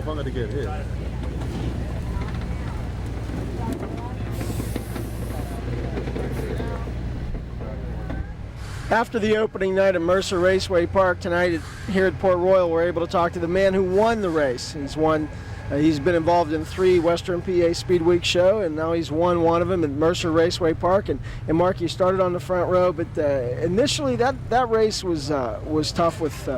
if I'm going to get hit. After the opening night at Mercer Raceway Park tonight here at Port Royal, we're able to talk to the man who won the race. He's been involved in 3 Western PA Speedweek show, and now he's won one of them at Mercer Raceway Park. And Mark, you started on the front row, but initially that race was tough. With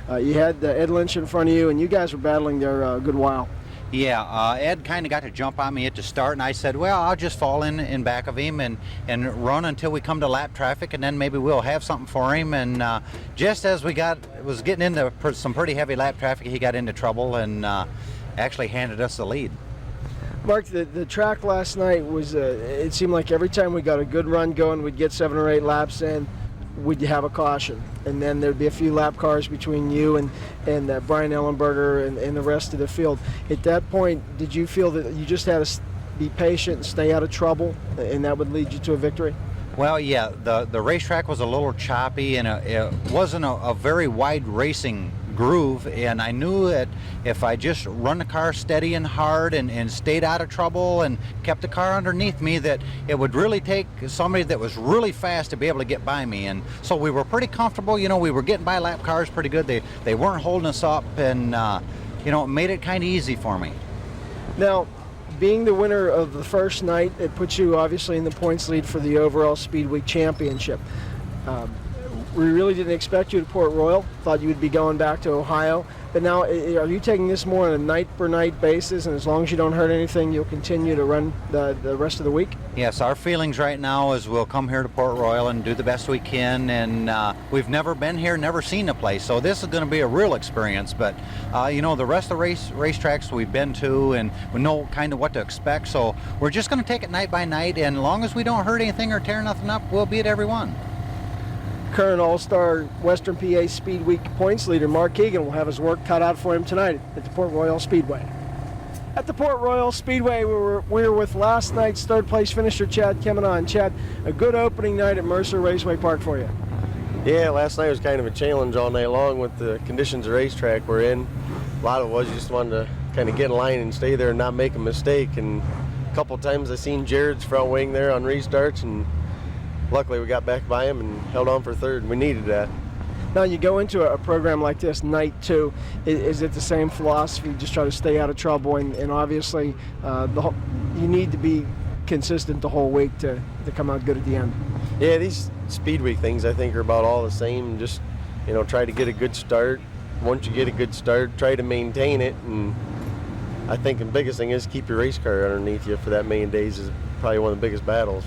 you had Ed Lynch in front of you, and you guys were battling there a good while. Yeah, Ed kind of got to jump on me at the start, and I said, well, I'll just fall in back of him and run until we come to lap traffic, and then maybe we'll have something for him. And just as was getting into some pretty heavy lap traffic, he got into trouble and actually handed us the lead. Mark, the track last night was, it seemed like every time we got a good run going, we'd get 7 or 8 laps in, we'd have a caution. And then there'd be a few lap cars between you and Brian Ellenberger and the rest of the field. At that point, did you feel that you just had to be patient and stay out of trouble, and that would lead you to a victory? Well, yeah, the racetrack was a little choppy, and it wasn't a very wide racing groove, and I knew that if I just run the car steady and hard and stayed out of trouble and kept the car underneath me, that it would really take somebody that was really fast to be able to get by me. And so we were pretty comfortable. You know, we were getting by lap cars pretty good. They weren't holding us up, and you know, it made it kind of easy for me. Now, being the winner of the first night, it puts you obviously in the points lead for the overall Speedweek championship. We really didn't expect you at Port Royal. Thought you would be going back to Ohio. But now, are you taking this more on a night-per-night basis, and as long as you don't hurt anything, you'll continue to run the rest of the week? Yes, our feelings right now is we'll come here to Port Royal and do the best we can, and we've never been here, never seen the place, so this is going to be a real experience. But, you know, the rest of the racetracks we've been to, and we know kind of what to expect, so we're just going to take it night by night, and as long as we don't hurt anything or tear nothing up, we'll be at every one. Current All-Star Western PA Speedweek points leader Mark Keegan will have his work cut out for him tonight at the Port Royal Speedway. At the Port Royal Speedway, we were with last night's third-place finisher Chad Kemenon. Chad, a good opening night at Mercer Raceway Park for you. Yeah, last night was kind of a challenge all night long with the conditions the racetrack we're in. A lot of it was you just wanted to kind of get in line and stay there and not make a mistake. And a couple times I seen Jared's front wing there on restarts, and luckily we got back by him and held on for third. We needed that. Now you go into a program like this, night 2, is it the same philosophy, just try to stay out of trouble, and obviously you need to be consistent the whole week to come out good at the end? Yeah, these speed week things I think are about all the same. Just, you know, try to get a good start. Once you get a good start, try to maintain it, and I think the biggest thing is keep your race car underneath you for that many days is probably one of the biggest battles.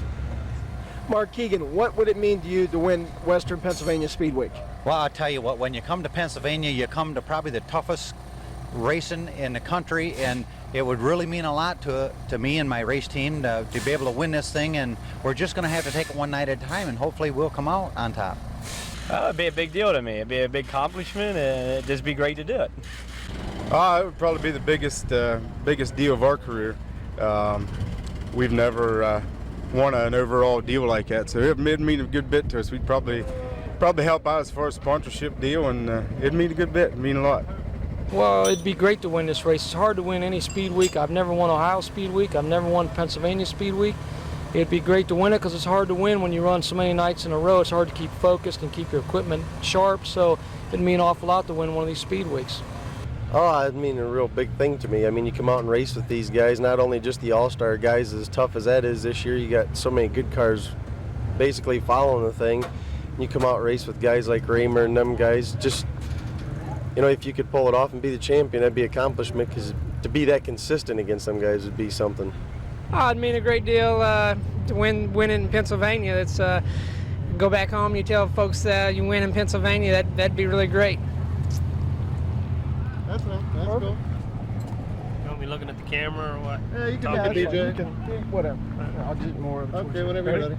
Mark Keegan, what would it mean to you to win Western Pennsylvania Speed Week? Well, I'll tell you what, when you come to Pennsylvania, you come to probably the toughest racing in the country, and it would really mean a lot to me and my race team to be able to win this thing, and we're just going to have to take it one night at a time, and hopefully we'll come out on top. It'd be a big deal to me. It'd be a big accomplishment, and it'd just be great to do it. It would probably be the biggest deal of our career. We've never won an overall deal like that, so it mean a good bit to us. We'd probably help out as far as sponsorship deal, and it'd mean a good bit. It'd mean a lot. Well, it'd be great to win this race. It's hard to win any Speed Week. I've never won Ohio Speed Week. I've never won Pennsylvania Speed Week. It'd be great to win it because it's hard to win when you run so many nights in a row. It's hard to keep focused and keep your equipment sharp, so it'd mean an awful lot to win one of these Speed Weeks. Oh, I mean, a real big thing to me. I mean, you come out and race with these guys, not only just the all-star guys, as tough as that is this year, you got so many good cars basically following the thing. You come out and race with guys like Raymer and them guys, just, you know, if you could pull it off and be the champion, that'd be an accomplishment, because to be that consistent against them guys would be something. Oh, it'd mean a great deal to win in Pennsylvania. It's go back home, you tell folks you win in Pennsylvania, that'd be really great. That's cool. You want me looking at the camera or what? Yeah, you can Yeah, DJ. Whatever. I'll do more of it. Okay, whenever you're ready.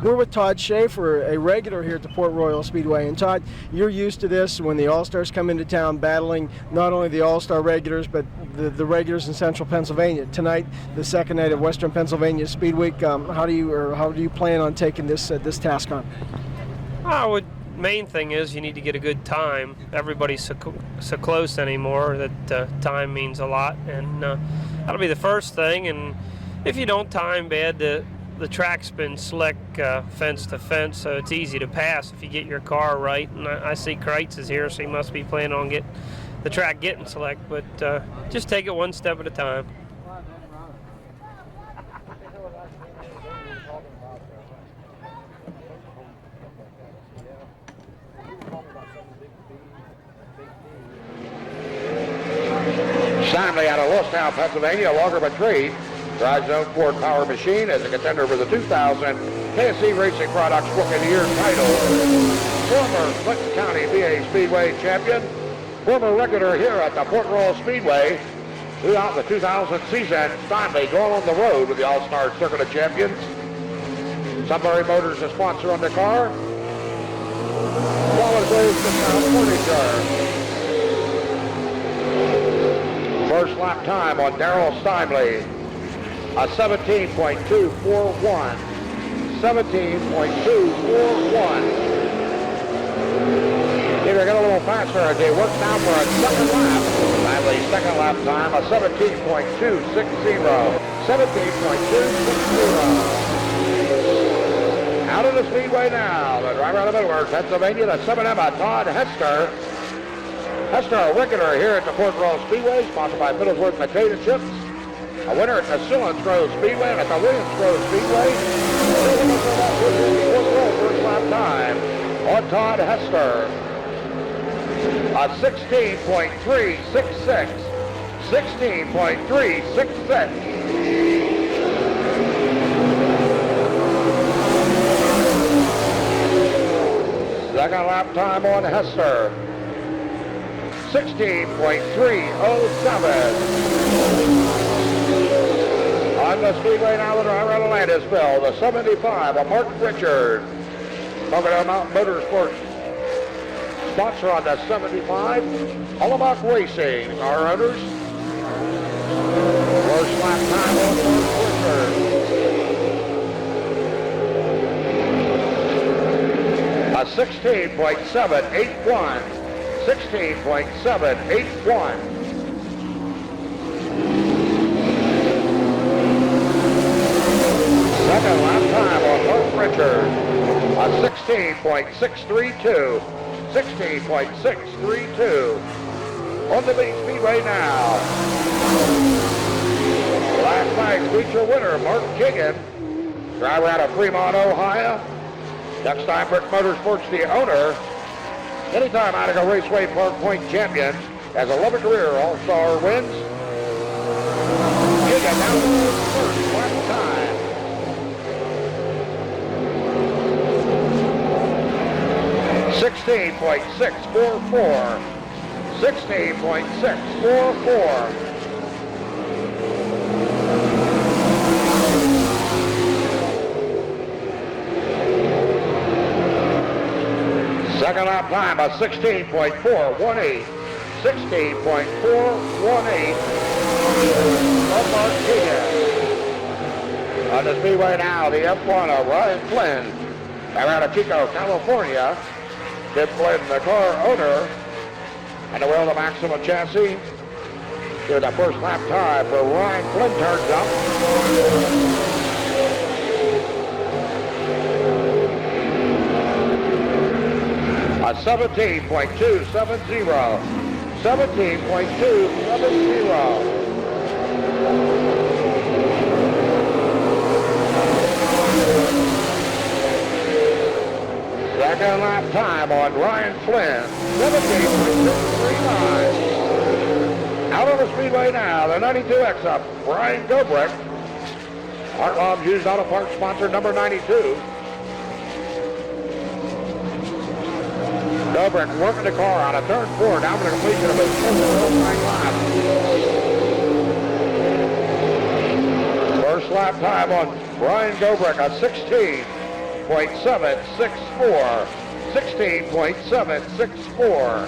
We're with Todd Schaefer, a regular here at the Port Royal Speedway. And Todd, you're used to this when the All-Stars come into town battling not only the All-Star regulars, but the regulars in Central Pennsylvania. Tonight, the second night of Western Pennsylvania Speed Week, how do you plan on taking this task on? I would main thing is you need to get a good time. Everybody's so close anymore that time means a lot, and that'll be the first thing. And if you don't time bad, the track's been slick fence to fence, so it's easy to pass if you get your car right. And I see Kreitz is here, so he must be planning on the track getting slick, but just take it one step at a time. Simley out of Lewistown, Pennsylvania, Walker Betree drives his own Ford Power Machine as a contender for the 2000 KSC Racing Products Book of the Year title. Former Clinton County VA Speedway champion, former regular here at the Port Royal Speedway throughout the 2000 season. Simley going on the road with the All-Star Circuit of Champions. Sunbury Motors, a sponsor on the car. Solid goes to South Furniture. First lap time on Darrell Simley, a 17.241. 17.241. Either get a little faster as they work down for a second lap. Simley's second lap time, a 17.260. 17.260. Out of the speedway now, the driver out of Middleburg, Pennsylvania, the 7 Emma, Todd Hester. Hester, a regular here at the Port Royal Speedway, sponsored by Middlesworth Potato Chips. A winner at the Sillins Grove Speedway and at the Williams Grove Speedway. First lap time on Todd Hester. A 16.366. 16.366. Second lap time on Hester. 16.307. On the speedway now, the driver out of Landisville, the 75 of Mark Richard. Pocono Mountain Motorsports sponsor on the 75. Hollabach Racing, our owners. First lap time on Mark Richard. A 16.781. 16.781. Second lap time on Mark Richard. A 16.632. 16.632. On the big speedway now. Last night's feature winner, Mark Kigan. Driver out of Fremont, Ohio. Next time, Brick Motorsports, the owner. Anytime Idaho Raceway Park Point champion. Has 11 career All-Star wins. Kigan now first lap time. 16.644. 16.644. Second lap time, a 16.418. 16.418. On the speedway now, the F1 of Ryan Flynn. Out of Chico, California. Tim Flynn, the car owner. And the wheel of the Maxima chassis. Here's the first lap time for Ryan Flynn turns up. A 17.270. 17.270. Second lap time on Ryan Flynn. 17.639. Out on the speedway now, the 92X up, Brian Gobrick. Hartlob's used auto parts sponsor number 92. Gobrick working the car on a turn 4 down to the completion of his 4.09 lap. First lap time on Brian Gobrick, a 16.764. 16.764.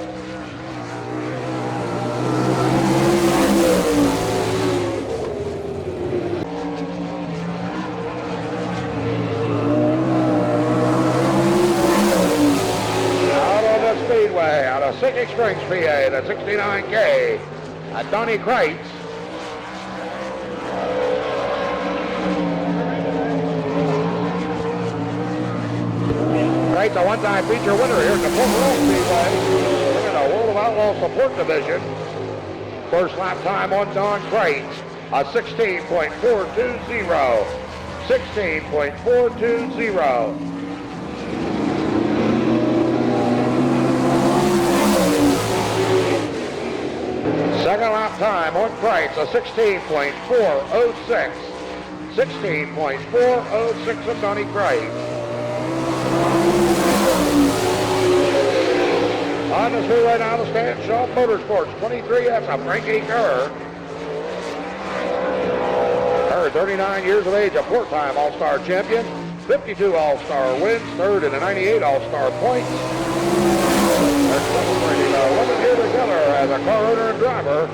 Springs, PA, the 69K at Donnie Kreitz. Kreitz, a one-time feature winner here at the Fort World Speedway in the World of Outlaw Support Division. First lap time on Don Kreitz, a 16.420. 16.420. Second lap time on Kreitz, a 16.406. 16.406 of Donnie Kreitz. On the speedway now, the stand, Shaw Motorsports, 23F of Frankie Kerr. Kerr, 39 years of age, a four-time All-Star champion, 52 All-Star wins, third in the 98 All-Star points. They're celebrating 11 here together as a car owner and driver.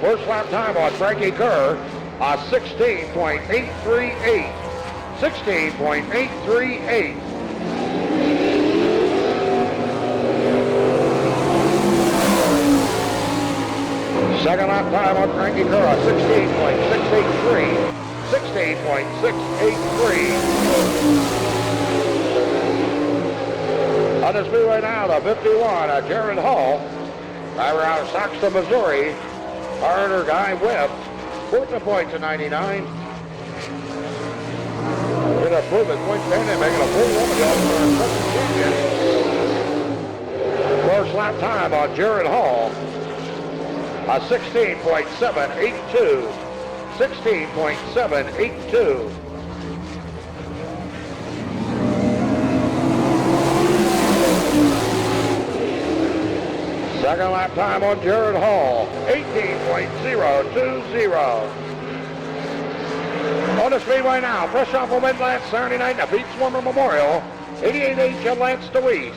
First lap time on Frankie Kerr, a 16.838. 16.838. Second lap time on Frankie Kerr, a 16.683. 16.683. On the speedway now, the 51, Jared Hall. Driver out of Saxton, Missouri. Car owner Guy Webb. 14 points in 99. Going to improve his point standing, making a full woman champion. First lap time on Jared Hall. A 16.782. 16.782. Second lap time on Jared Hall, 18.020. On the speedway now, fresh off of Midland Saturday night, the Pete Swarmer Memorial, 88H of Lance DeWeese.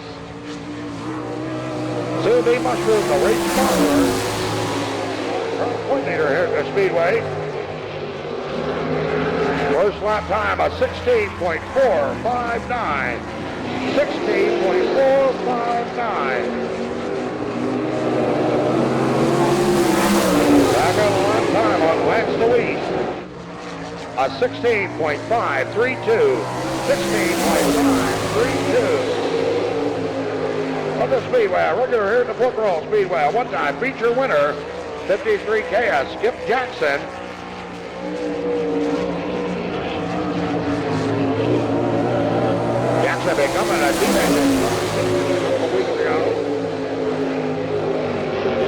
Soon be Mushroom, the race sponsor. Current point leader here at the speedway. First lap time, a 16.459. 16.459. Second lap time on Lance DeWeese. A 16.532. 16.532. On the speedway, a regular here at the Fort World Speedway, a one-time feature winner, 53K, Skip Jackson. Jackson becoming a teammate a couple weeks ago.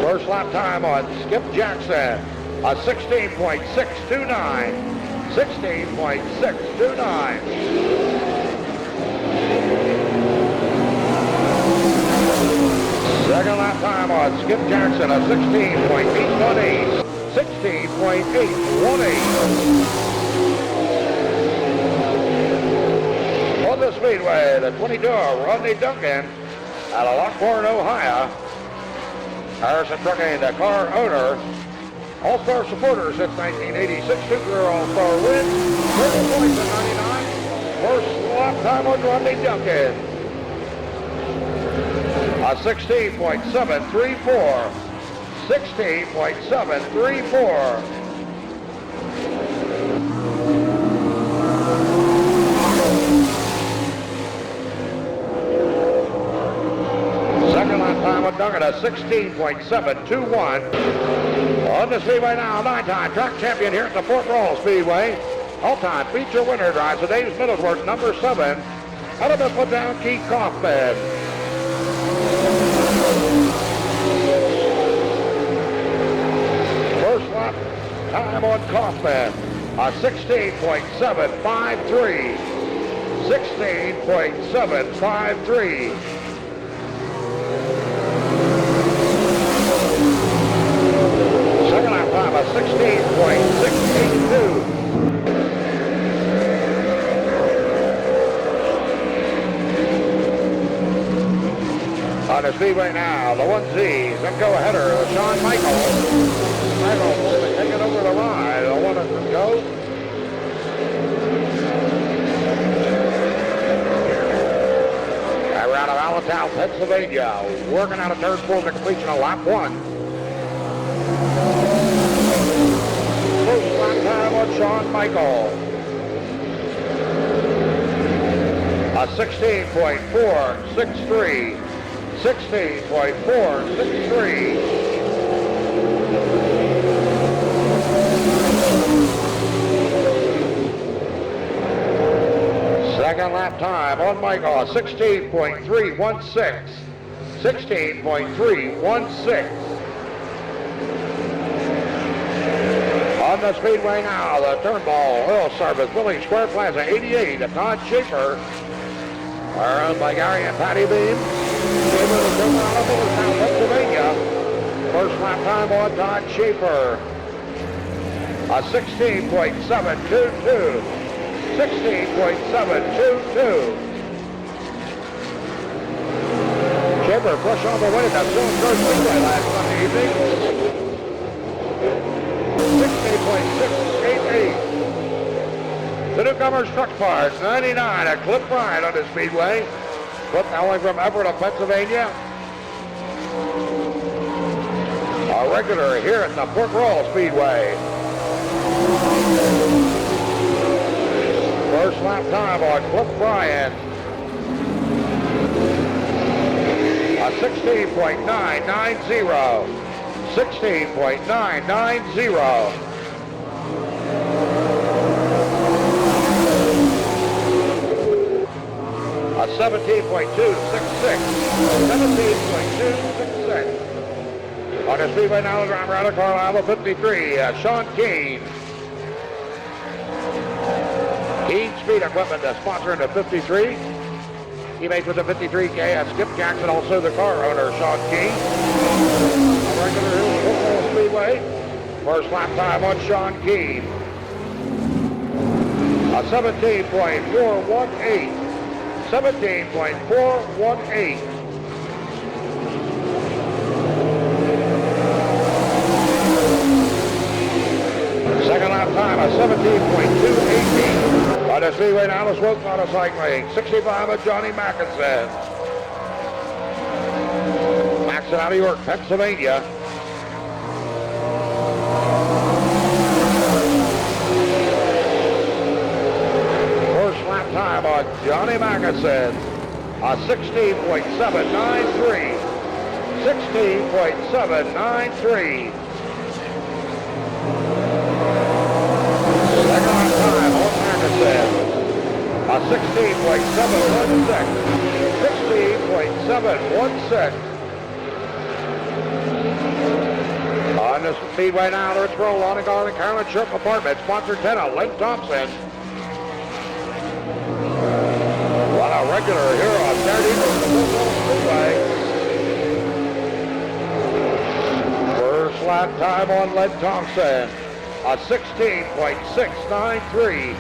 First lap time on Skip Jackson, a 16.629. 16.629. Second lap time on Skip Jackson, a 16.818. 16.818. On the speedway, the 22, Rodney Duncan, out of Lockbourne, Ohio. Harrison Trucking, the car owner. All-Star supporter since 1986. Two-career All-Star win. 30 points in 99. First lap time on Rodney Duncan. A 16.734. 16.734. Second lap time on Duncan, a 16.721. On the speedway now, nine-time track champion here at the Fort Royal Speedway. All-time feature winner drives the Davis Middlesworth number 7. Out of the put-down Keith Kaufman. First lap time on Kaufman, a 16.753. 16.753. Second lap time, a 16.682. On the speedway now, the 1Z, Simcoe header, Sean Michaels. Michaels will be taking over the ride, the one at Simcoe. Around of Allentown. Lewistown, Pennsylvania. Working out of turn 4 to completion of lap 1. First lap time on Shawn Michael. A 16.463. 16.463. Second lap time on Michael, 16.316. 16.316. On the Speedway now, the Turnbull Oil Service, Willie Square Plaza, 88 of Todd Schaefer. Are owned by Gary and Patty Beam. Schaefer is coming out of Lewistown, Pennsylvania. First lap time on Todd Schaefer. A 16.722. 16.722. Schaefer fresh on the way to Silver Speedway last Sunday evening. 60.688. The newcomers truck parts, 99 at Cliff Bryant on the Speedway. Cliff hauling from Everett of Pennsylvania. A regular here at the Port Royal Speedway. First lap time on Cliff Bryant. A 16.990. 16.990. A 17.266. 17.266. On the Speedway now, the driver out of Carlisle, 53, Sean Keane. Keane Speed Equipment, the sponsor in the 53. Teammates with the 53K, Skip Jackson, also the car owner, Sean Keane. A regular here at Football Speedway. First lap time on Sean Keane. A 17.418. 17.418. Second lap time, a 17.218. On the Speedway now, the Swope Motorcycling. 65 of Johnny Mackinson. Maxon out of York, Pennsylvania. First lap time on Johnny Mackinson. A 16.793. 16.793. Second lap time on Mackinson. A 16.716. 16.716. On the Speedway now, let's roll on and Garland Carolyn Shirk Apartment, sponsor 10 of Len Thompson. What a regular here on Saturday at the Speedway. First lap time on Len Thompson. A 16.693.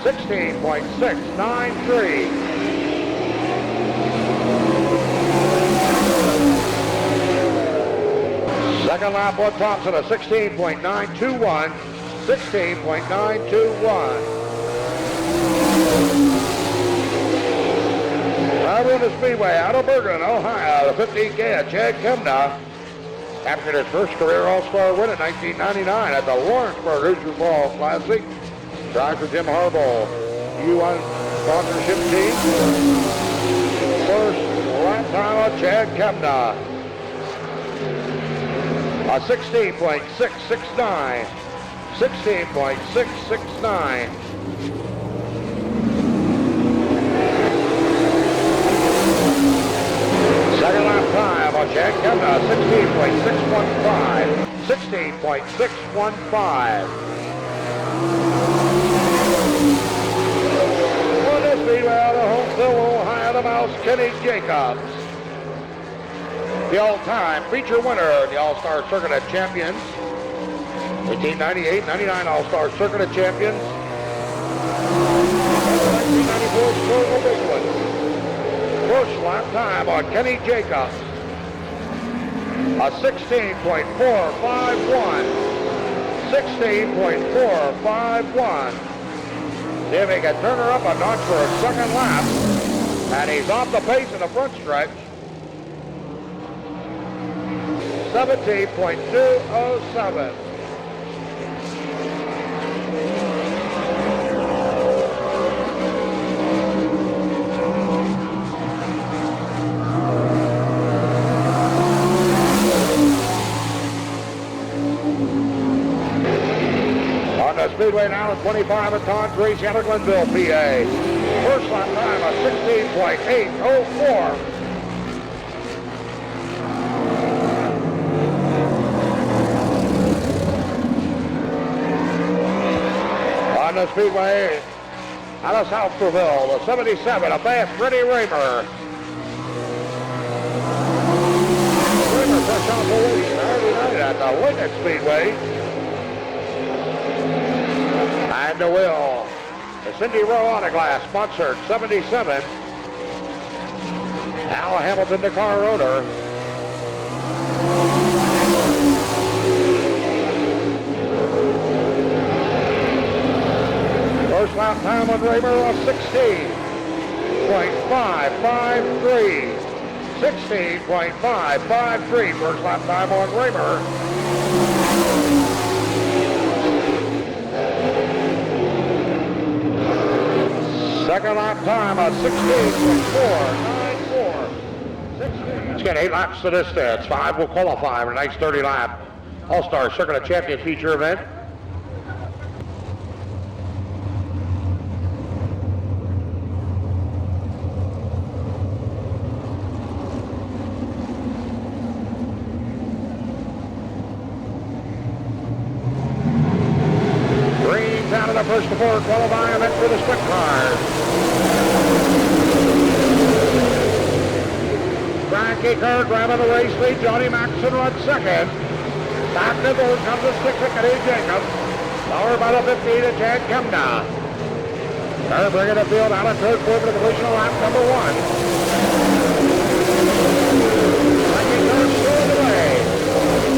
16.693. Second lap on Thompson, a 16.921. 16.921. Now on the Speedway out of Bergen, Ohio, the 15K, Chad Kemna. Captured his first career All-Star win in 1999 at the Lawrenceburg Hoosier Fall Classic. Drives for Jim Harbaugh, U1 sponsorship team. First lap time on Chad Kemna. A 16.669. 16.669. Second lap time on Chad Kemna, 16.615. 16.615. On the Speedway out of Holmesville, Ohio, the Mouse, Kenny Jacobs. The all-time feature winner of the All-Star Circuit of Champions. 1898-99 All-Star Circuit of Champions. 1994 scored a big one. First lap time on Kenny Jacobs. A 16.451. 16.451. If he can turn her up a notch for a second lap. And he's off the pace in the front stretch. 17.207. On the Speedway now at 25 at Todd Gracie out of Glenville, PA. First lap time of 16.804. On the Speedway out of South Proville, the 77, a fast Freddie Raymer. Raymer first off the lead Saturday night at the Lincoln Speedway. And the wheel, the Cindy Rowe Autoglass sponsored 77. Al Hamilton, the car owner. First lap time on Raymer of 16.553. 16.553 first lap time on Raymer. Second lap time of 16.494. Let's get 8 laps to distance. 5 will qualify for the next 30 lap All-Star Circuit of Champions feature event. Green's out of the first to four qualifying event for the sprint cars. Frankie Kerr grabbing the race lead. Johnny Maxson runs second. Back to third comes the stick of Eddie Jacobs. Followed by the 15 of Chad Kemna. Kerr bringing the field out of third for the completion of lap number 1. Frankie Kerr still away.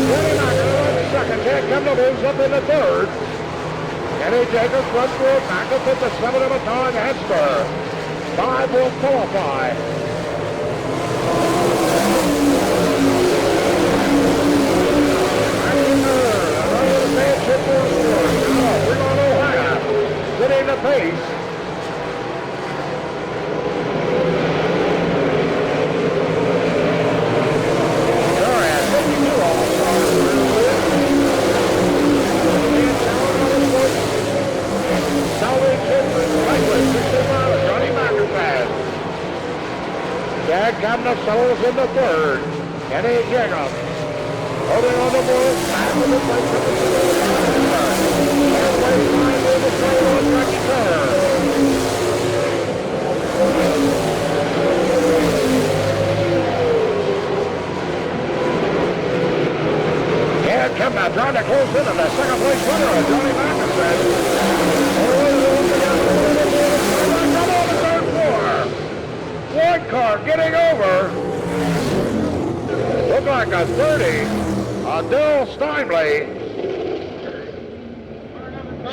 Johnny Maxson runs second. Chad Kemna moves up in the third. Eddie Jacobs runs through back up at the 7 of Todd Hesper. 5 will qualify. We're on Ohio, setting the pace. Sure has 52 All-Stars. Salvage Children, Franklin, 65, Johnny Mackerfast. Chad Kemna settles in the third. Eddie Jacobs holding on the board. Back to the place of the halfway line with the solo on Frankie Kerr. Chad Kemna trying to close into the second place winner of Johnny Mackerfast. One car getting over. Looked like a 30. Adele Steinley.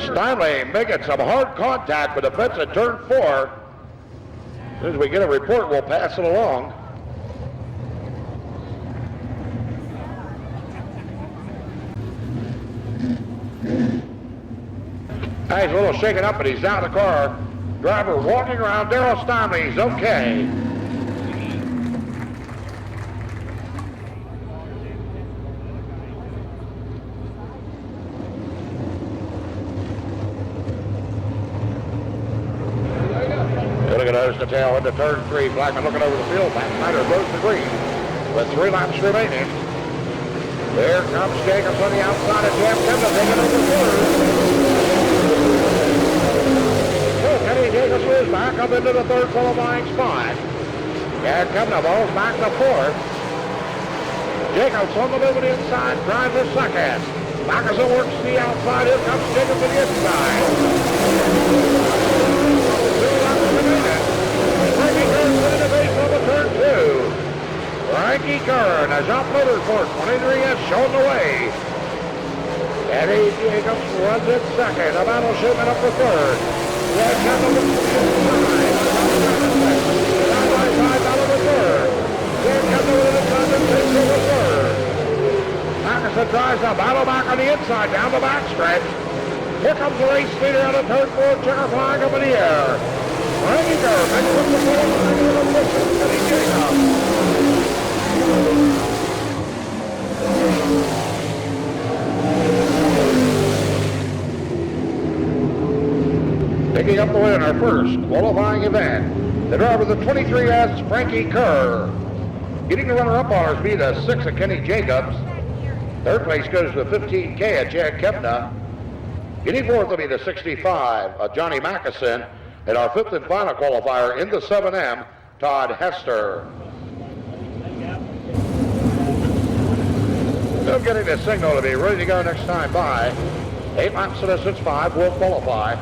Steinley making some hard contact with the fence at turn 4. As soon as we get a report, we'll pass it along. He's a little shaken up, but he's out of the car. Driver walking around. Darrell Steinley, he's okay. Looking at us to tail into turn 3. Blackman looking over the field. Backslider goes to green with 3 laps remaining. There comes Jacobs on the outside of Chad Kemna taking over third. Kenny Jacobs is back up into the third qualifying spot. Chad Kemna balls back to fourth. Jacobs on the move inside, drives the second. Mackerson works to the outside. Here comes Jacobs to the inside. Frankie Kerr winning the base on the turn 2. Frankie Kerr, the Jump Motorsport 23 has shown the way. Eddie Jacobs runs it second. The battle shooting up for third. Chad Kemna looks to the inside. Side by side out of the third. Chad Kemna with it inside and takes over third. Jackson tries to battle back on the inside, down the backstretch. Here comes the race leader out of turn 4, checker flying up in the air. Randy Kerr makes up the pole line with a mission, Kenny Jacobs. Picking up the win in our first qualifying event, the driver of the 23S, Frankie Kerr. Getting the runner-up honors be the 6 of Kenny Jacobs. Third place goes to the 15K of Chad Kepna. Getting fourth will be the 65 of Johnny Mackison. And our fifth and final qualifier in the 7M, Todd Hester. Still getting the signal to be ready to go next time by. 8 laps to distance, 5 will qualify.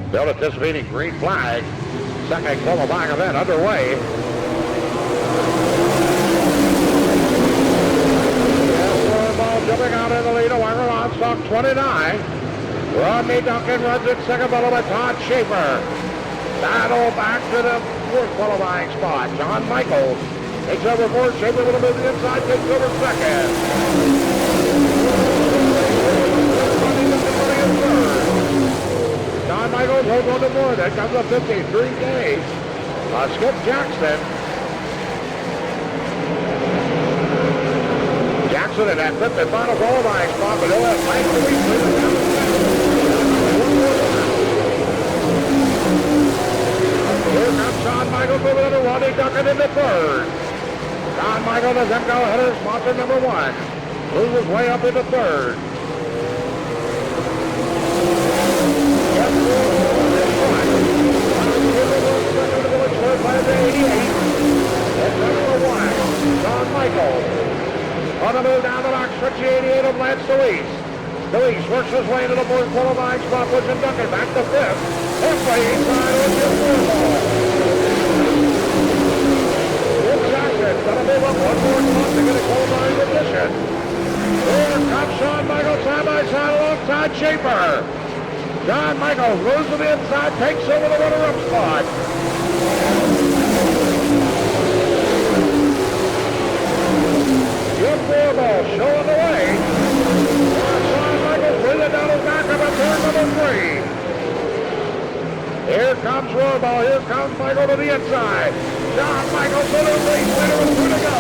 Still anticipating green flag. Second qualifying event underway. Ball jumping out in the lead. Wire on stock 29. Rodney Duncan runs it second, followed by Todd Schaefer. Battle back to the fourth qualifying spot. John Michaels takes over fourth. Schaefer with a move to the inside, takes over second. John Michaels holds on to more. That comes up 53K. Skip Jackson. Jackson in that fifth and final qualifying spot, but he'll have Mike Louise leading down the Here comes John Michaels with another Rodney Duncan in the third. John Michaels, the Zemco header sponsor number 1. Moves his way up into third. John Michaels on the move down the box, stretch 88 of Lance DeWeese. DeWeese works his way into the fourth qualifying spot, pushing Duncan back to fifth. Halfway inside on Jim Warhol. Jim Jackson's going to move up one more spot to get a qualifying position. Here comes Shawn Michaels side by side alongside Schaefer. John Michaels moves to the inside, takes over the runner-up spot. Jim Warhol showing the way. Shawn Michaels breathing down his back up at turn number 3. Here comes Warhol, here comes Michael to the inside. John Michaels to the race leader with 2 to go.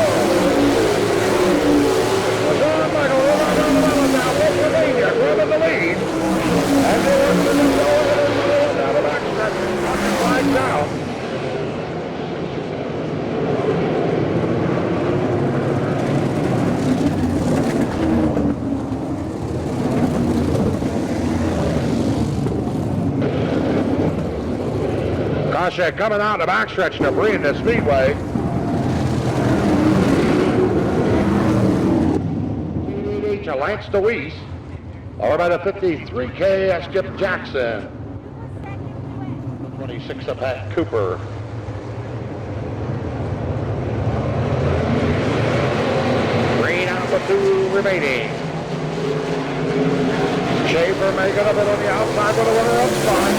John Michaels will run down the mountain now. Pennsylvania grabbing the lead. And they work to the goal down the backstretch. Knocking flags out. Kasha coming out the backstretch debris in the Speedway. Lance DeWeese, followed by the 53K Skip Jackson. 26 of Pat Cooper. Green out with 2 remaining. Schaefer making up it on the outside with a runner-up spot.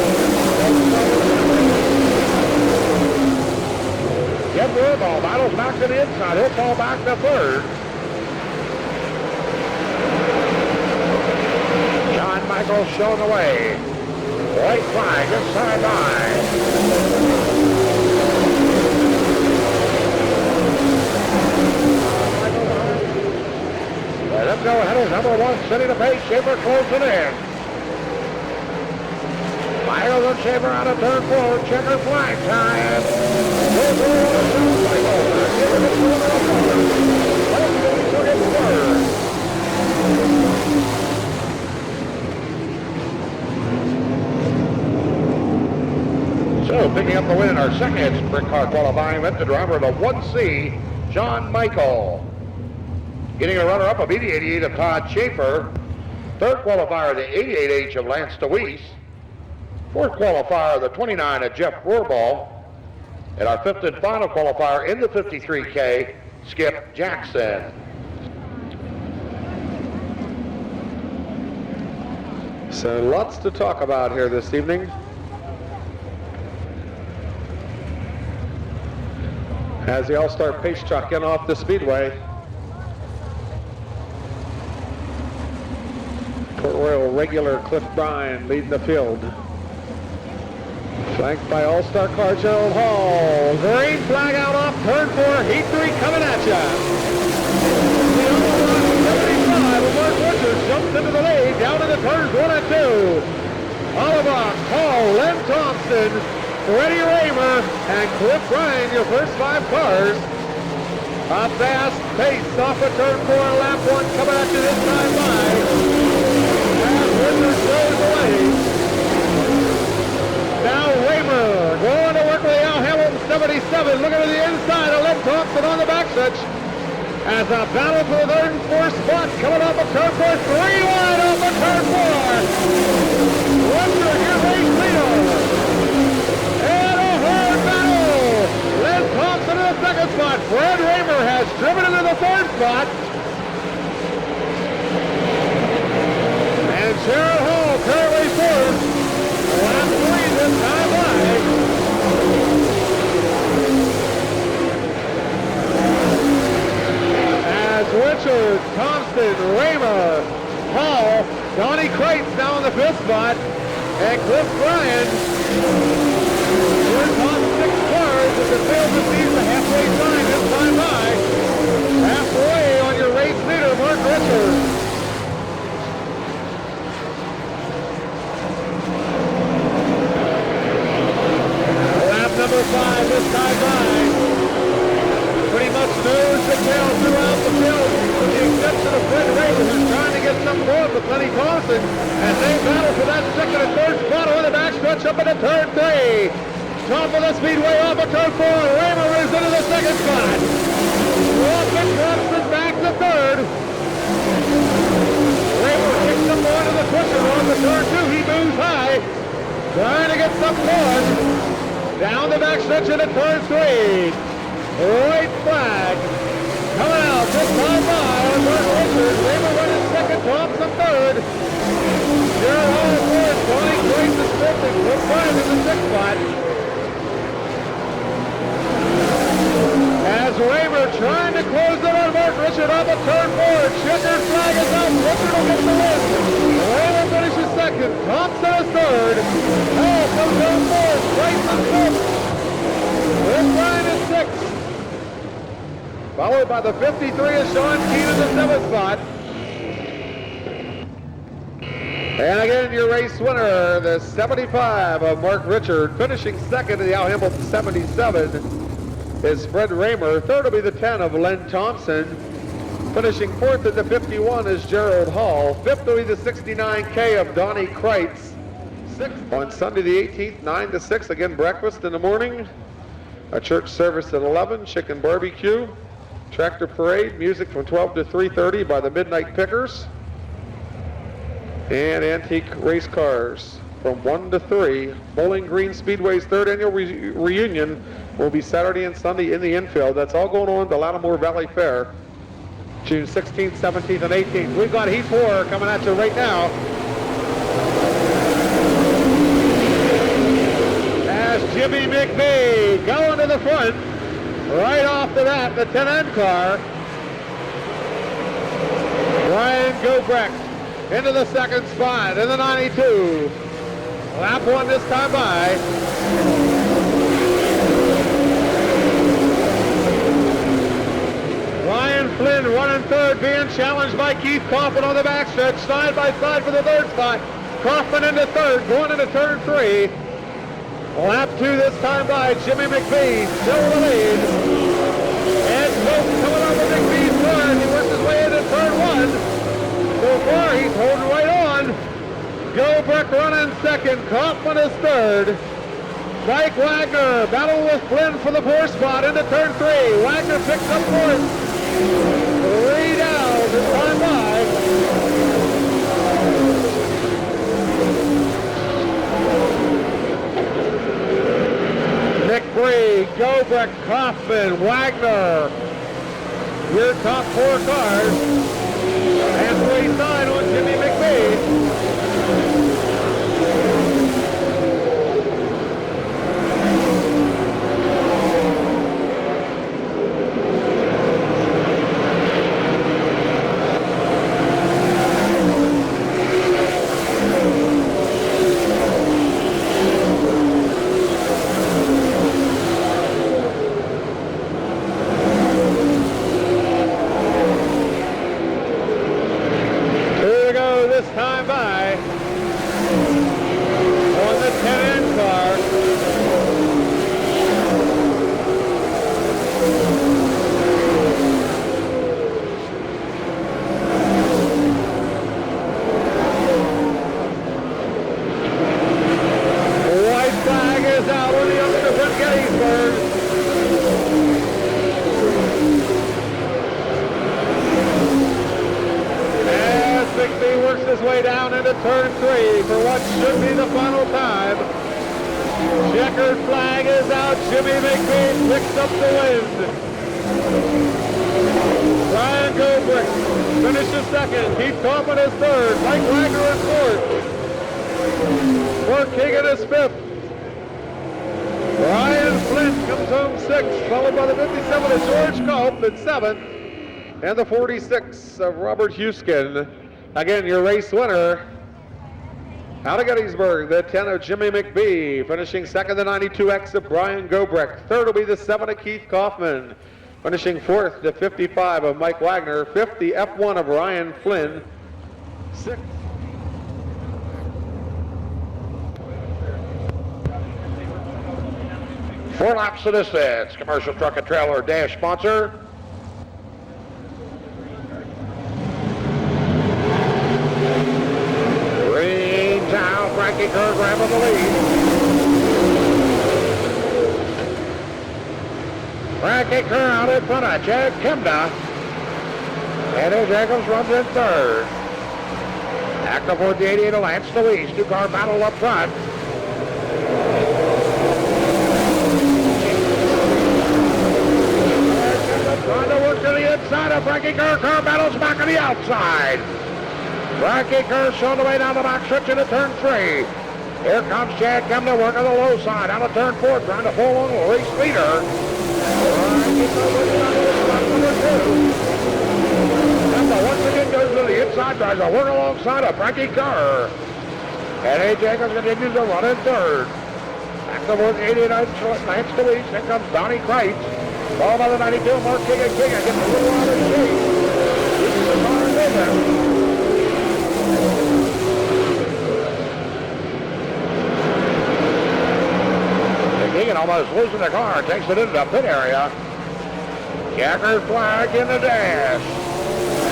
Jim Warhol battles back to the inside. He'll fall back to third. John Michaels showing the way. White flag inside by. Let him go ahead of number 1, setting the pace. Schaefer closing in. Michaels and Schaefer out of turn 4. Checker flag time. So picking up the win in our second sprint car qualifying event, the driver of the 1C, John Michael. Getting a runner-up will be the 88 of Todd Schaefer. Third qualifier, the 88H of Lance DeWeese. Fourth qualifier, the 29 of Jeff Rohrball. And our fifth and final qualifier in the 53K, Skip Jackson. So lots to talk about here this evening. As the All-Star Pace Truck in off the Speedway. Port Royal regular Cliff Bryan leading the field. Flanked by All-Star car Gerald Hall. Green flag out off turn 4, heat 3 coming at ya. The All-Star 75 of Mark Richards jumps into the lead down into turns 1 and 2. Oliver, Hall, Len Thompson, Freddie Raymer, and Cliff Bryan, your first 5 cars. A fast pace off of turn 4, lap 1 coming at you this time by. As Richards goes away. Now Raymer going to work with the Al Hamilton 77, looking to the inside of Len Thompson on the backstretch. As a battle for the third and fourth spot coming off of turn 4, 3 wide off of turn 4. Wonder your race leader. And a hard battle. Len Thompson in the second spot. Fred Raymer has driven into the third spot. And Gerald Hall currently fourth. Lap 3 this time by. As Richard, Thompson, Raymer, Hall, Donnie Kreitz now in the 5th spot, and Cliff Bryan. We're on 6 cars as the field receives the halfway sign this time by. Halfway on your race leader, Mark Richards. Lap number 5 this time by. Pretty much nose to tail throughout the field, with the exception of Fred Raymer, who's trying to get something going with Lenny Thompson, as they battle for that second and third spot on the backstretch up into turn 3. Top of the Speedway off of turn 4, Raymer is into the second spot. Walker Thompson back to third. Raymer picks up onto the pusher on the turn 2, he moves high, trying to get something going. Down the backstretch into turn 3. White flag coming out this time by on Mark Richards. Raymer running second, Thompson third. Gerald Hall fourth, Donnie Kreitz is fifth, and Cliff Bryan in the 6th spot. As Raymer trying to close it on Mark Richards off of turn 4. Checkered flag is out. Richards will get the win. Raymer finishes second. Thompson is third. Hall comes down fourth. Kreitz is 5th. Cliff Bryan is 6th. Followed by the 53 of Sean Keane in the 7th spot. And again, your race winner, the 75 of Mark Richard. Finishing second in the Al Hamilton 77 is Fred Raymer. Third will be the 10 of Len Thompson. Finishing fourth in the 51 is Gerald Hall. Fifth will be the 69K of Donnie Kreitz. Sixth on Sunday the 18th, 9 to 6. Again, breakfast in the morning. A church service at 11, chicken barbecue. Tractor parade, music from 12 to 3:30 by the Midnight Pickers. And antique race cars from 1 to 3. Bowling Green Speedway's 3rd annual reunion will be Saturday and Sunday in the infield. That's all going on at the Lattimore Valley Fair, June 16th, 17th, and 18th. We've got Heat 4 coming at you right now. As Jimmy McVeigh going to the front. Right off the bat, the 10N car. Brian Gobrecht into the 2nd spot in the 92. Lap 1 this time by. Ryan Flynn running 3rd, being challenged by Keith Kaufman on the backstretch, side by side for the 3rd spot. Kaufman into 3rd, going into turn 3. Lap 2 this time by Jimmy McVeigh, still in the lead. Ed Cope coming up with McVeigh's turn. He works his way into turn 1. So far, he's holding right on. Gobrecht running 2nd. Kaufman is 3rd. Mike Wagner battle with Flynn for the 4th spot into turn 3. Wagner picks up 4th. 3 down this time by. McBree, Gobrecht, Kaufman, Wagner. Your top 4 cars. Halfway side on Jimmy McVeigh. fastest time by on the 10N car. White flag is out on the other from Gettysburg. As McBee works his way down into turn 3 for what should be the final time. Checkered flag is out. Jimmy McBee picks up the win. Brian Gobrick finishes second. Keith Kaufman is third. Mike Wagner is fourth. Mark Higgin is fifth. Ryan Flint comes home sixth, followed by the 57 of George Culp at seventh, and the 46 of Robert Huskin. Again, your race winner out of Gettysburg, the 10 of Jimmy McBee, finishing second, the 92X of Brian Gobrick. Third will be the 7 of Keith Kaufman, finishing fourth, the 55 of Mike Wagner. Fifth, the F1 of Ryan Flynn. Sixth. Four laps to distance. Commercial Truck and Trailer Dash sponsor. Green Town, Frankie Kerr grabbing the lead. Frankie Kerr out in front of Chad Kimda. And his Jacobs runs in third. Active for the 88 of Lance Louise. Two-car battle up front. Trying to work to the inside of Frankie Kerr. Kerr battles back on the outside. Frankie Kerr showing the way down the back stretch into turn 3. Here comes Chad Kemner working the low side out of turn 4, trying to pull on the race leader. Frankie Kerr working on the spot number 2. Kemner once again goes to the inside, tries to work alongside of Frankie Kerr. And A. Jacobs continues to run in third. Back towards 89 Lance Louise. Here comes Donnie Kreitz. Followed by the 92, Mark King gets a little out of shape. This is the car over. Keegan almost losing the car, takes it into the pit area. Checkered flag in the dash.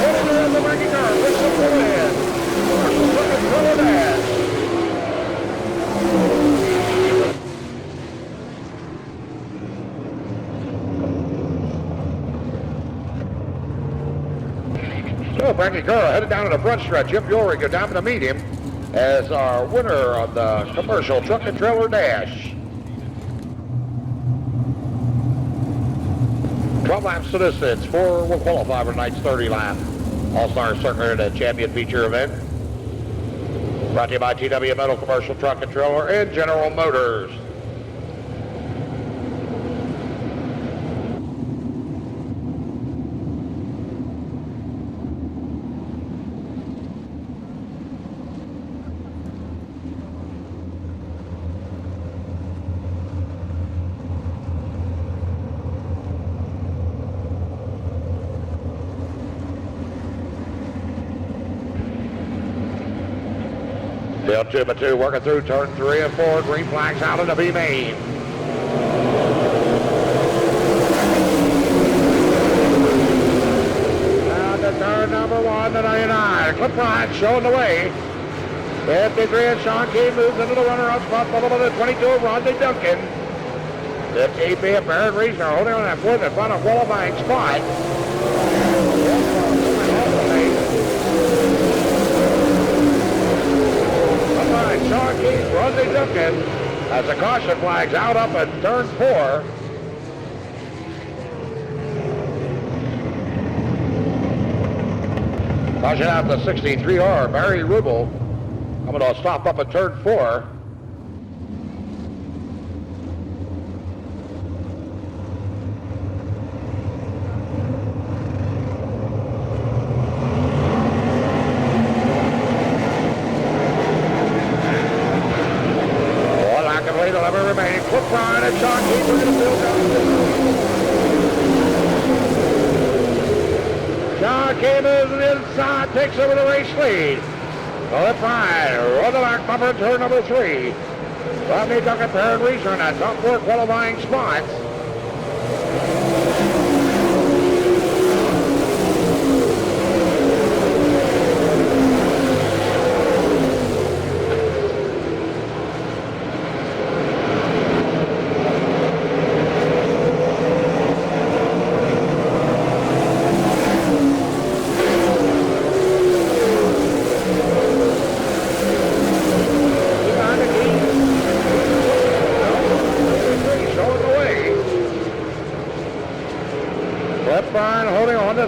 Hitting around the Frankie car, picks up the win. Marshall looking for the dash. So Frankie Kerr headed down to the front stretch. Jim Bury go down to meet him as our winner of the Commercial Truck and Trailer Dash. 12 laps to distance. 4 will qualify for tonight's 30 lap All-Star Circuit and Champion Feature event. Brought to you by TW Metal Commercial Truck and Trailer and General Motors. Field 2 by 2 working through turn 3 and 4. Green flags out into B main. Down to turn number 1 to 99. Clip Ryan showing the way. 53 and Sean Key moves into the runner-up spot, followed by the 22 of Rondé Duncan. 58B of Barrett Reesner holding on that fourth and final qualifying spot. Sean Keith, Rondé Duncan, as the caution flags out up at turn 4. Caution out the 63R, Barry Rubel, coming to a stop up at turn 4. Remaining. Clip Ryan and Sean Keith are going to build down. Sean Keith moves inside, takes over the race lead. Well, that's right. Roll the back bumper, turn number 3. Rodney Duncan, Perrin Reeser in that top 4 qualifying spots.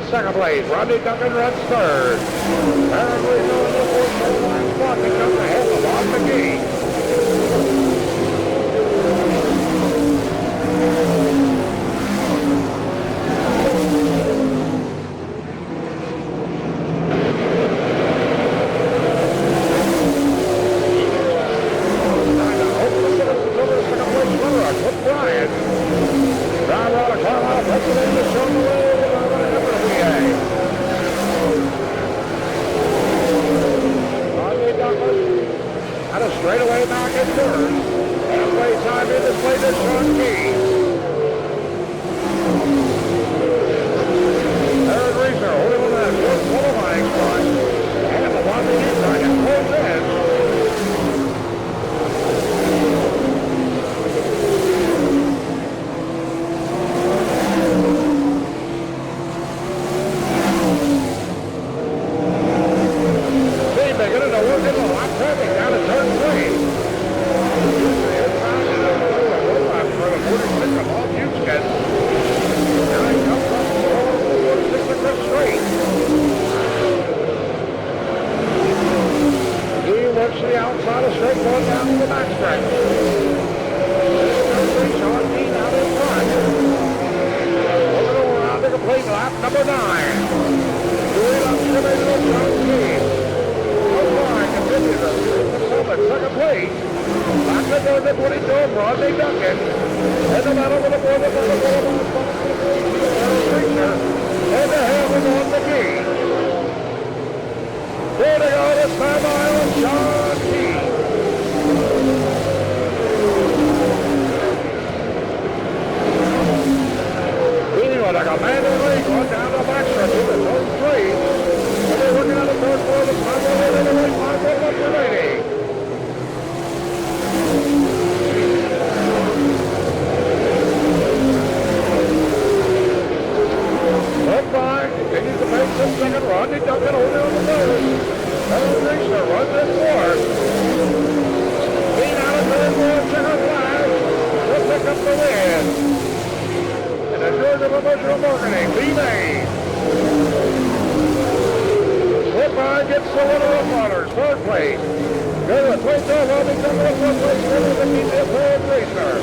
Second place, Rodney Duncan runs third. Perrin Reeser in the 4th qualifying spot to jump ahead of Bob McGee. Straightaway back in third. Halfway time in this play to Sean Key. Perrin Reeser holding on that 4th qualifying spot. And the one that he's trying to close in. See, beginning to work in the hot traffic down at turn 3. To the outside of straight going down to the backstretch. Sean Dean out in front. Over to around to complete lap number 9. Doing up scrimmage with Sean Dean. O'Brien continues to second place. Back to third at 22, Rodney Duncan. And the battle with the board of the Reeser. And ahead with on McGee. There they go, this time by Sean Key. Leading like a man in the lead, going down the backstretch with his own 3. And they're working on the third floor of the time in the right 5 minutes remaining. O'Brien continues to pace this second. Rodney Duncan holding on the third. Perrin Reeser runs in 4th. Dean out of third for a checker flag. He'll pick up the win. And the Georgia Promotional Marketing, B-Main. O'Brien gets the winner of honors, 3rd place. Good with 12, Rodney Duncan in 4th place. Winner to beat the Perrin Reeser.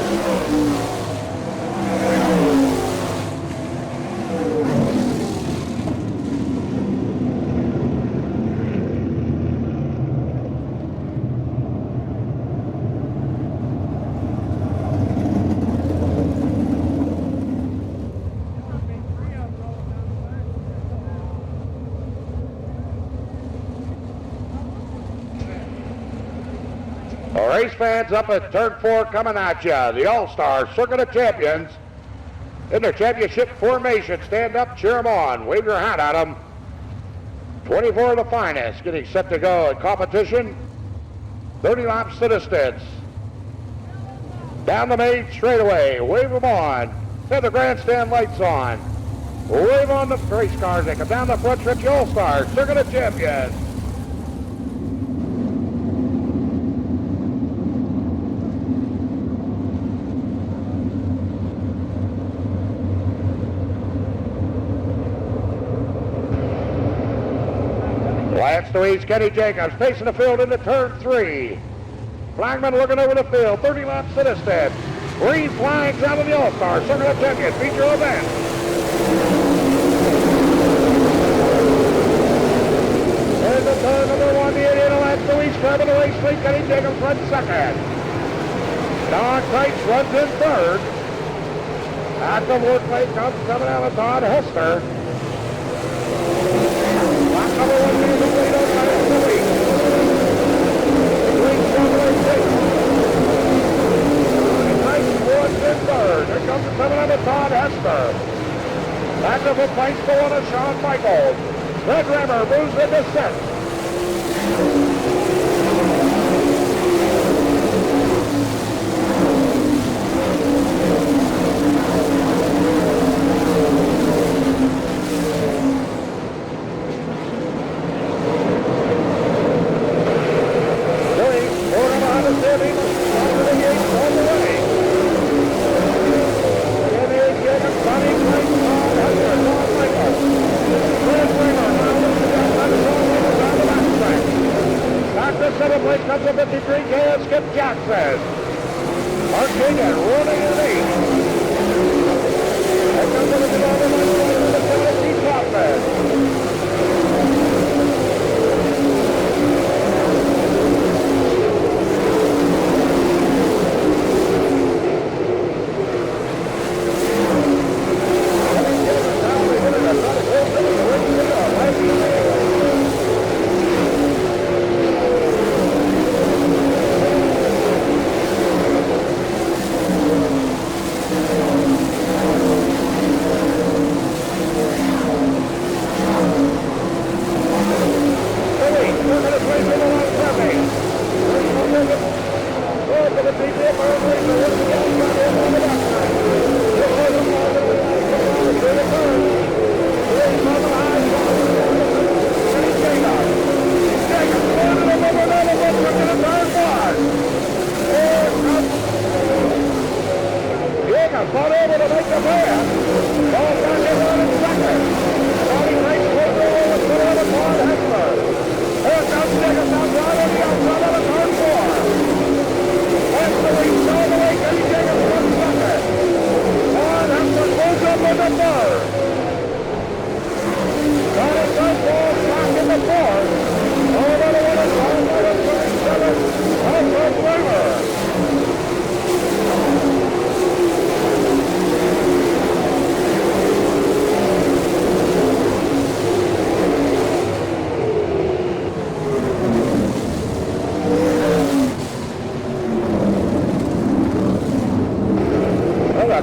Race fans up at turn 4 coming at you. The All-Star Circuit of Champions in their championship formation. Stand up, cheer them on, wave your hat at them. 24 of the finest getting set to go in competition. 30 laps to distance. Down the main straightaway, wave them on. Have the grandstand lights on. Wave on the race cars. They come down the front stretch. The All-Star Circuit of Champions. Lance Louise, Kenny Jacobs facing the field into turn 3. Flagman looking over the field, 30 laps to distance. Green flags out of the All-Star Circuit of Champions feature event. There's the turn number 1, the 88 of Lance Louise, grabbing the race lead. Kenny Jacobs runs second. Don Tights runs in third. Active work late comes coming out of Todd Hester. Number 1 being the lead on Lance Louise. wonderful place for one of Shawn Michaels. Red River moves into 6th. Place number 53, Gale Skip Jackson. Marking and rolling in 8th. And number 11, the penalty Kaufman.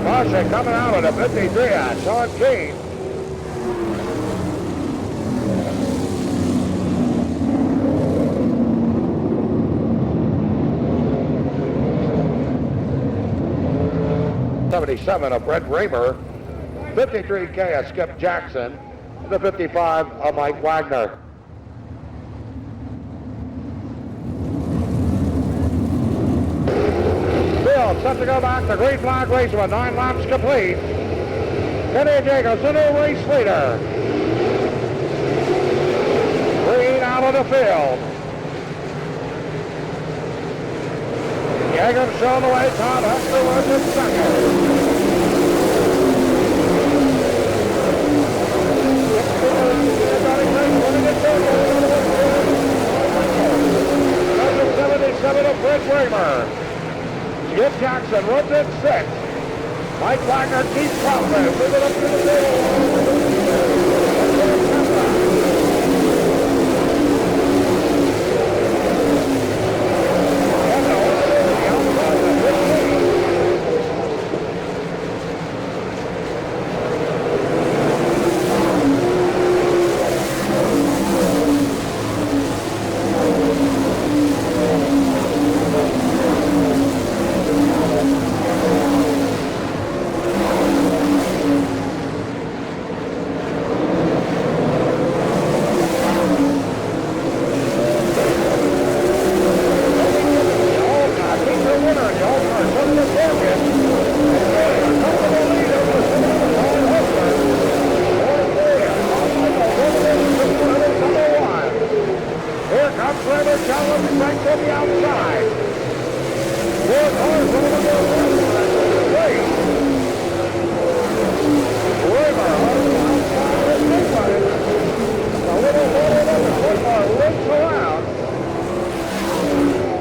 Caution coming out of the 53 on Sean King. '77 of Brett Raymer, 53K of Skip Jackson, the 55 of Mike Wagner. Set to go back. The green flag race with 9 laps complete. Kenny Jacobs, the new race leader. Green out of the field. Jacobs showing the way. Todd Hester was in second. Number 77 of Fred Raymer. Skip Jackson runs in 6th. Mike Wagner keeps Crawford moving up to the middle.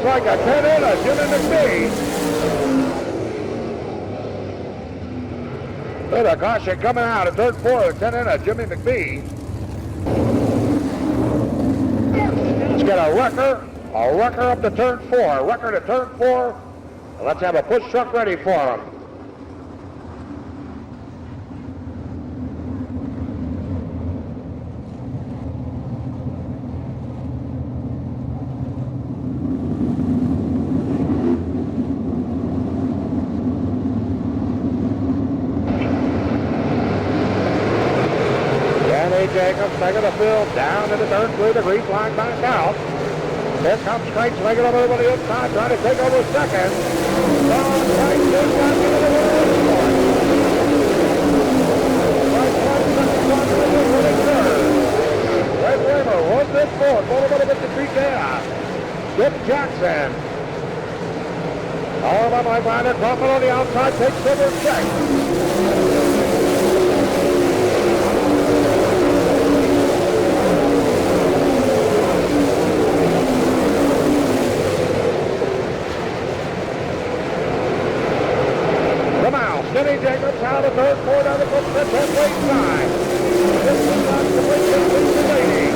Like a 10 in a Jimmy McBee. With a caution coming out of third 4, a 10 in a Jimmy McBee. Let's get a wrecker up to turn 4, a wrecker to turn 4. And let's have a push truck ready for him. back of the field, down into turn 3, the green flag back out. Here comes Craig's making up over the inside, trying to take over second. Don Craig just got into the winner's Red Raver runs this forward. Motor with the street there. Skip Jackson. All by my rider. Crawford on the outside takes over check. The mouse. Kenny Jacobs out of third, four down the foot, the 10-weight side. This is not the way to beat the lady.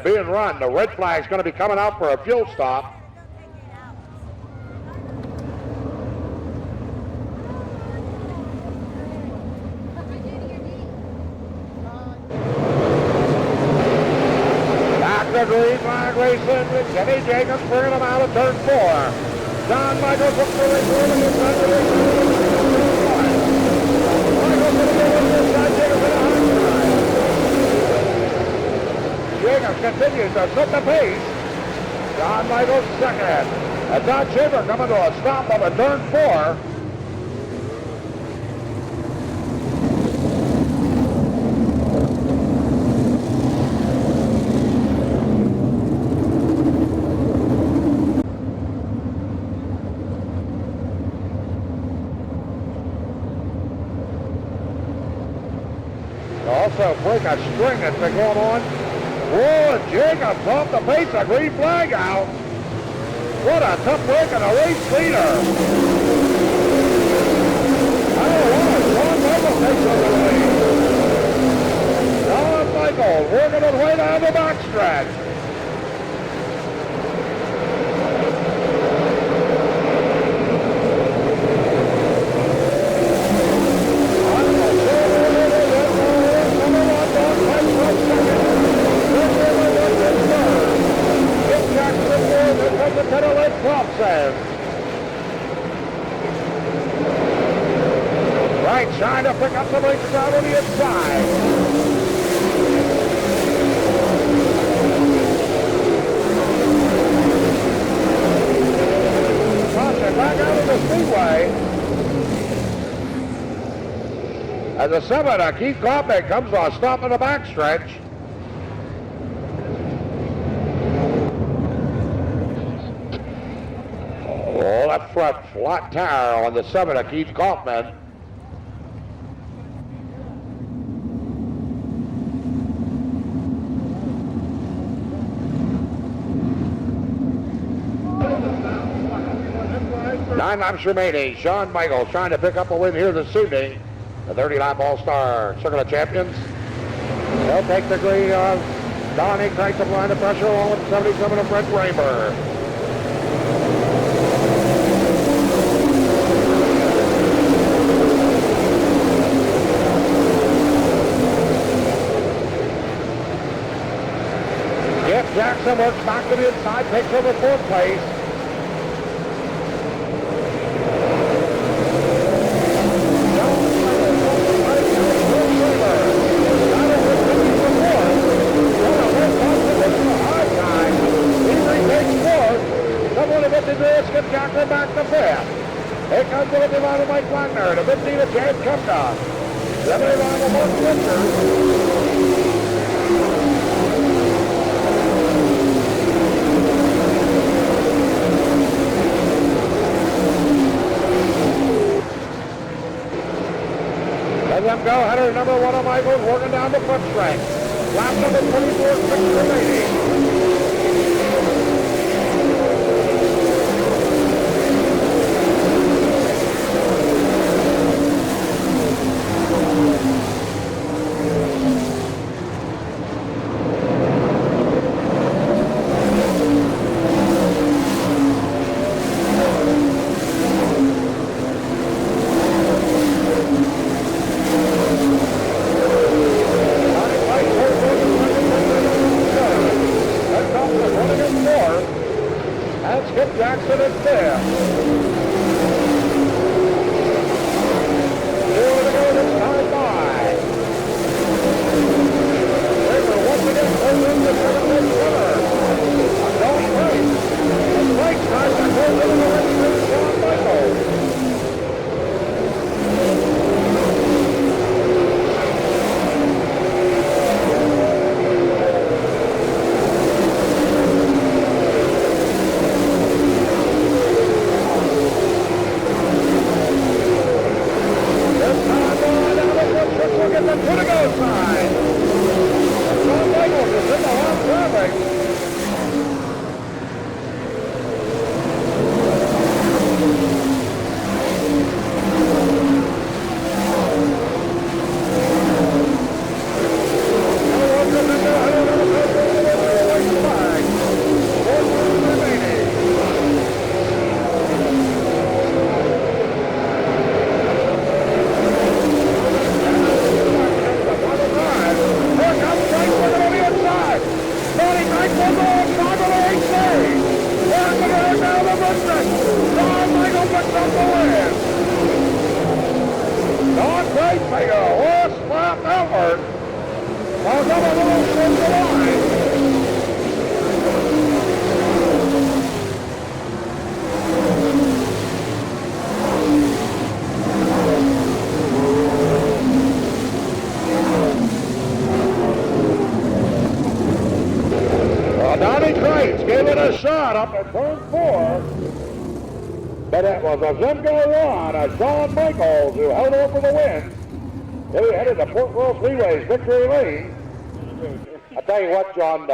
Being run. The red flag is going to be coming out for a fuel stop. Back to green flag racing with Kenny Jacobs bringing him out of turn 4. John Michael took the race over the inside the race. Michael going to go over the inside, Jacobs in the high side. Jacobs continues to set the pace. John Michaels second. And Don Shaver coming to a stop on the turn 4. Also break a string that's been going on. Whoa, Jacobs off the pace, a green flag out. What a tough break and a race leader. John Michael takes over the lead. John Michael working his way down the backstretch. Right, trying to pick up the brakes out on the inside. Crossing back out of the Speedway. As the 7, Keith Kaufman comes to a stop in the backstretch. Oh, that front flat tire on the 7 Keith Kaufman. Nine laps remaining. Shawn Michaels trying to pick up a win here this evening. The 30-lap All-Star Circuit of Champions. They'll take the green on Donnie Crank applying the pressure along with 77 of Red Raver. Jackson works back to the inside, takes over fourth place. Jackson back to fifth. Here comes the living line of Mike Wagner. The 15 of James Kempka. The living line of Mark Richards. Let them go. Header number 1 of Michaels working down the front strength. Lap number 24, 6 remaining. Jackson is there. Here to go this time by. Racer once again pulls in the second place winner. On Don Price. And Price tries to pull in the race with Shawn Michaels. But it was a Zimgo 1, a Shawn Michaels who held over the win. They headed to Port Royal Freeway's victory lane. I tell you what, John,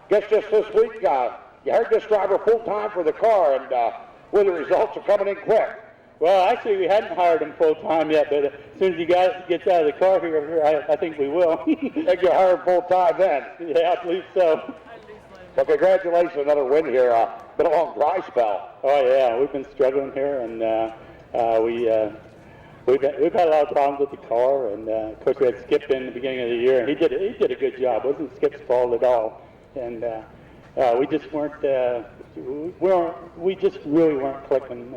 guess just this week, you hired this driver full-time for the car, and well, the results are coming in quick. Well, actually, we hadn't hired him full-time yet, but as soon as he gets out of the car here, I think we will. Think you're hired full-time then? Yeah, I believe so. Well, congratulations, another win here. Been a long dry spell. Oh yeah, we've been struggling here, and we've had a lot of problems with the car, and of course we had Skip in the beginning of the year, and he did a good job. It wasn't Skip's fault at all, and we just weren't we just really weren't clicking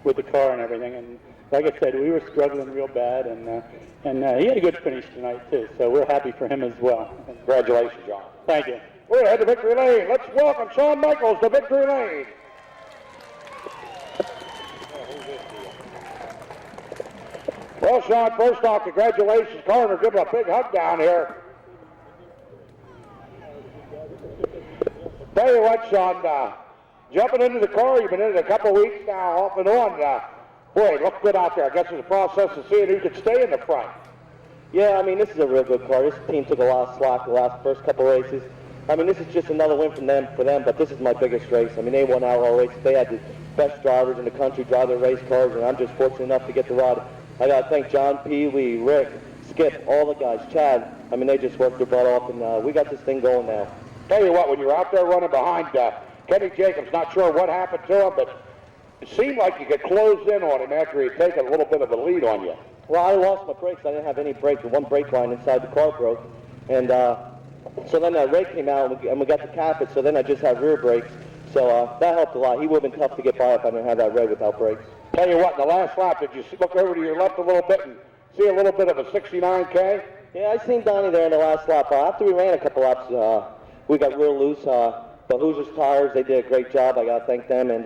with the car and everything. And like I said, we were struggling real bad, and he had a good finish tonight too. So we're happy for him as well. Congratulations, John. Thank you. We're ahead to victory lane. Let's welcome Shawn Michaels to victory lane. Well, Shawn, first off, congratulations. Coroner, give him a big hug down here. Tell you what, Shawn, jumping into the car, you've been in it a couple weeks now, off and on. Boy, it looked good out there. I guess it's a process of seeing who could stay in the front. Yeah, I mean, this is a real good car. This team took a lot of slack the first couple races. I mean, this is just another win for them, but this is my biggest race. I mean, they won outlaw races. They had the best drivers in the country drive their race cars, and I'm just fortunate enough to get the ride. I got to thank John, Pee Wee, Rick, Skip, all the guys, Chad. I mean, they just worked their butt off, and we got this thing going now. Tell you what, when you're out there running behind Kenny Jacobs, not sure what happened to him, but it seemed like you could close in on him after he'd taken a little bit of a lead on you. Well, I lost my brakes. I didn't have any brakes. The one brake line inside the car broke, and So then Ray came out and we got to cap it, so then I just had rear brakes. So that helped a lot. He would have been tough to get by if I didn't have that Ray without brakes. Tell you what, in the last lap, did you look over to your left a little bit and see a little bit of a 69K? Yeah, I seen Donnie there in the last lap. After we ran a couple laps, we got real loose. But Hoosiers Tires, they did a great job. I got to thank them. And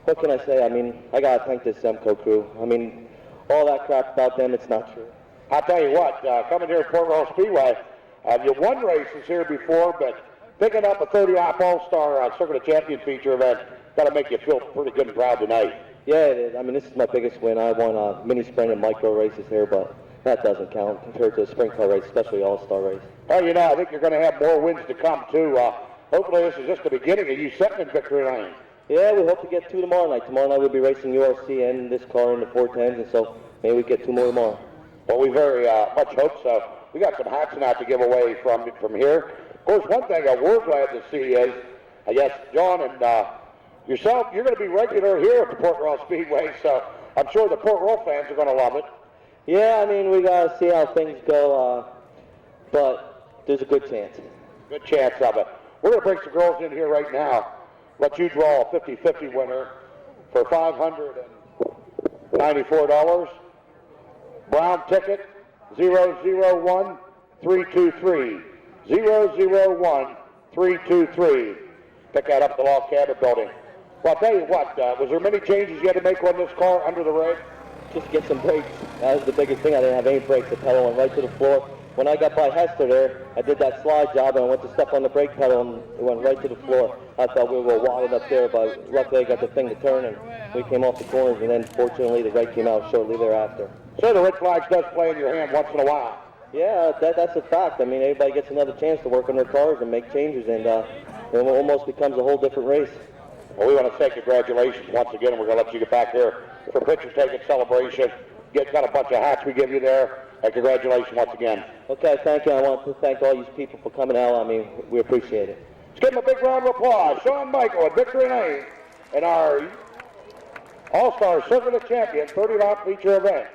what can I say? I mean, I got to thank this Semco crew. I mean, all that crap about them, it's not true. I'll tell you what, coming here at Port Royal Speedway, you won races here before, but picking up a 30-lap All-Star Circuit of Champion feature event, got to make you feel pretty good and proud tonight. Yeah, it is. I mean, this is my biggest win. I won mini sprint and micro races here, but that doesn't count compared to a sprint car race, especially All-Star race. Well, you know, I think you're going to have more wins to come, too. Hopefully this is just the beginning of you setting in victory lane. Yeah, we hope to get 2 tomorrow night. Tomorrow night we'll be racing URC and this car in the 410s, and so maybe we get 2 more tomorrow. Well, we very much hope so. We got some hats now to give away from here. Of course, one thing we're glad to see is, yes, John and yourself, you're going to be regular here at the Port Royal Speedway, so I'm sure the Port Royal fans are going to love it. Yeah, I mean, we got to see how things go, but there's a good chance. Good chance of it. We're going to bring some girls in here right now. Let you draw a 50-50 winner for $594. Brown ticket, 001323. 001323. Pick that up at the log cabin building. Well, I'll tell you what, was there many changes you had to make on this car under the rig? Just get some brakes. That was the biggest thing. I didn't have any brakes. The pedal went right to the floor. When I got by Hester there, I did that slide job and I went to step on the brake pedal and it went right to the floor. I thought we were wilded up there, but luckily I got the thing to turn and we came off the corners, and then fortunately the right came out shortly thereafter. So the red flags does play in your hand once in a while. Yeah, that's a fact. I mean, everybody gets another chance to work on their cars and make changes, and it almost becomes a whole different race. Well, we want to say congratulations once again, and we're going to let you get back here for picture taking celebration. Got a bunch of hats we give you there, and congratulations once again. Okay, thank you. I want to thank all you people for coming out. I mean, we appreciate it. Let's give them a big round of applause. Shawn Michael at Victory Lane in our All-Star Circuit of Champions 30-lap feature event.